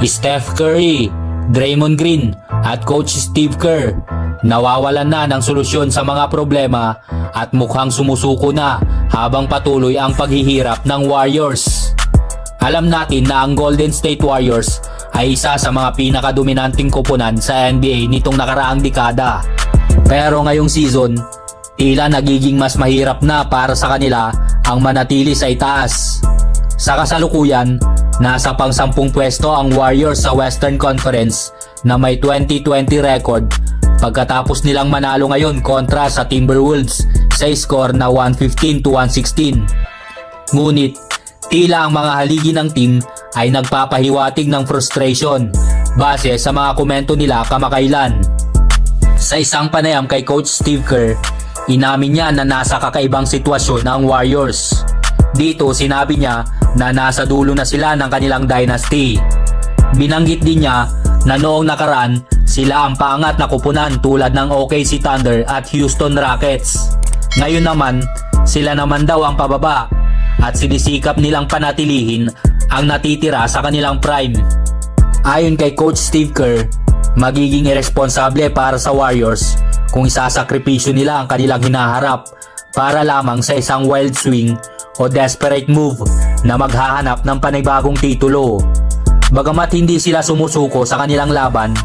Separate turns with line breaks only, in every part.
Steph Curry, Draymond Green at Coach Steve Kerr nawawalan na ng solusyon sa mga problema at mukhang sumusuko na habang patuloy ang paghihirap ng Warriors. Alam natin na ang Golden State Warriors ay isa sa mga pinakadominanting koponan sa NBA nitong nakaraang dekada. Pero ngayong season, tila nagiging mas mahirap na para sa kanila ang manatili sa itaas. Sa kasalukuyan, nasa pang-10 pwesto ang Warriors sa Western Conference na may 20-20 record pagkatapos nilang manalo ngayon kontra sa Timberwolves sa score na 115-116. Ngunit, tila ang mga haligi ng team ay nagpapahiwatig ng frustration base sa mga komento nila kamakailan. Sa isang panayam kay Coach Steve Kerr, inamin niya na nasa kakaibang sitwasyon ang Warriors. Dito sinabi niya na nasa dulo na sila ng kanilang dynasty. Binanggit din niya na noong nakaraan sila ang paangat na koponan tulad ng OKC Thunder at Houston Rockets. Ngayon naman, sila naman daw ang pababa at sinisikap nilang panatilihin ang natitira sa kanilang prime. Ayon kay Coach Steve Kerr, magiging irresponsable para sa Warriors kung isasakripisyo nila ang kanilang hinaharap para lamang sa isang wild swing o desperate move na maghahanap ng panibagong titulo. Bagamat hindi sila sumusuko sa kanilang laban,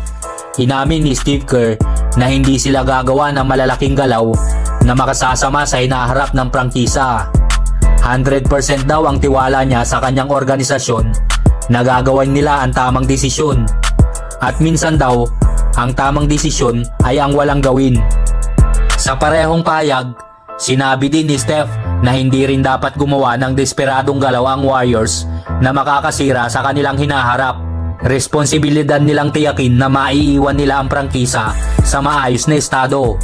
inamin ni Steve Kerr na hindi sila gagawa ng malalaking galaw na makasasama sa hinaharap ng prangkisa. 100% daw ang tiwala niya sa kanyang organisasyon na gagawin nila ang tamang desisyon. At minsan daw, ang tamang desisyon ay ang walang gawin. Sa parehong payag, sinabi din ni Steph na hindi rin dapat gumawa ng desperadong galaw ang Warriors na makakasira sa kanilang hinaharap. Responsibilidad nilang tiyakin na maiiwan nila ang prangkisa sa maayos na estado.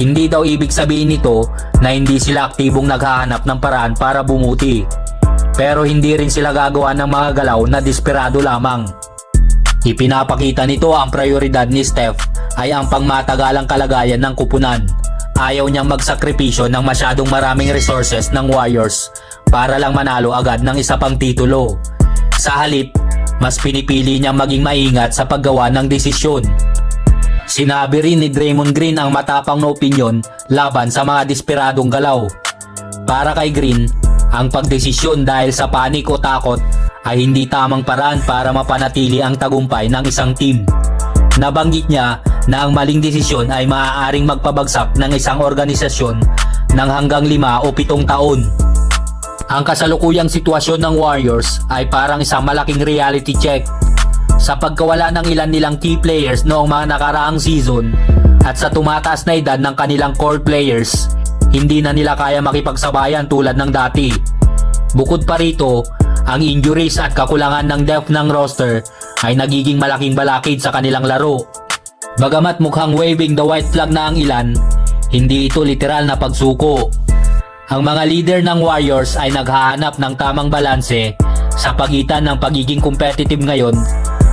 Hindi daw ibig sabihin nito na hindi sila aktibong naghahanap ng paraan para bumuti. Pero hindi rin sila gagawa ng mga galaw na desperado lamang. Ipinapakita nito ang prioridad ni Steph ay ang pangmatagalang kalagayan ng kupunan. Ayaw niyang magsakripisyo ng masyadong maraming resources ng Warriors para lang manalo agad ng isa pang titulo. Sa halip, mas pinipili niyang maging maingat sa paggawa ng desisyon. Sinabi rin ni Draymond Green ang matapang na opinyon laban sa mga desperadong galaw. Para kay Green, ang pagdesisyon dahil sa panik o takot ay hindi tamang paraan para mapanatili ang tagumpay ng isang team. Nabanggit niya na ang maling desisyon ay maaaring magpabagsak ng isang organisasyon ng hanggang 5 o 7 taon. Ang kasalukuyang sitwasyon ng Warriors ay parang isang malaking reality check. Sa pagkawala ng ilan nilang key players noong mga nakaraang season at sa tumataas na edad ng kanilang core players, hindi na nila kaya makipagsabayan tulad ng dati. Bukod pa rito, ang injuries at kakulangan ng depth ng roster ay nagiging malaking balakid sa kanilang laro. Bagamat mukhang waving the white flag na ang ilan, hindi ito literal na pagsuko. Ang mga leader ng Warriors ay naghahanap ng tamang balanse sa pagitan ng pagiging competitive ngayon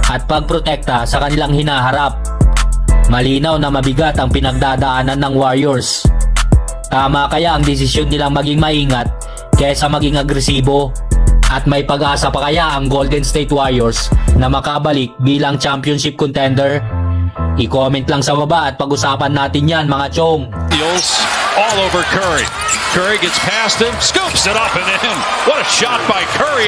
at pagprotekta sa kanilang hinaharap. Malinaw na mabigat ang pinagdadaanan ng Warriors. Tama kaya ang desisyon nilang maging maingat kaysa maging agresibo? At may pag-asa pa kaya ang Golden State Warriors na makabalik bilang championship contender? I-comment lang sa baba at pag-usapan natin yan mga chong.
All over Curry. Curry gets past him, scoops it up and in. What a shot by Curry.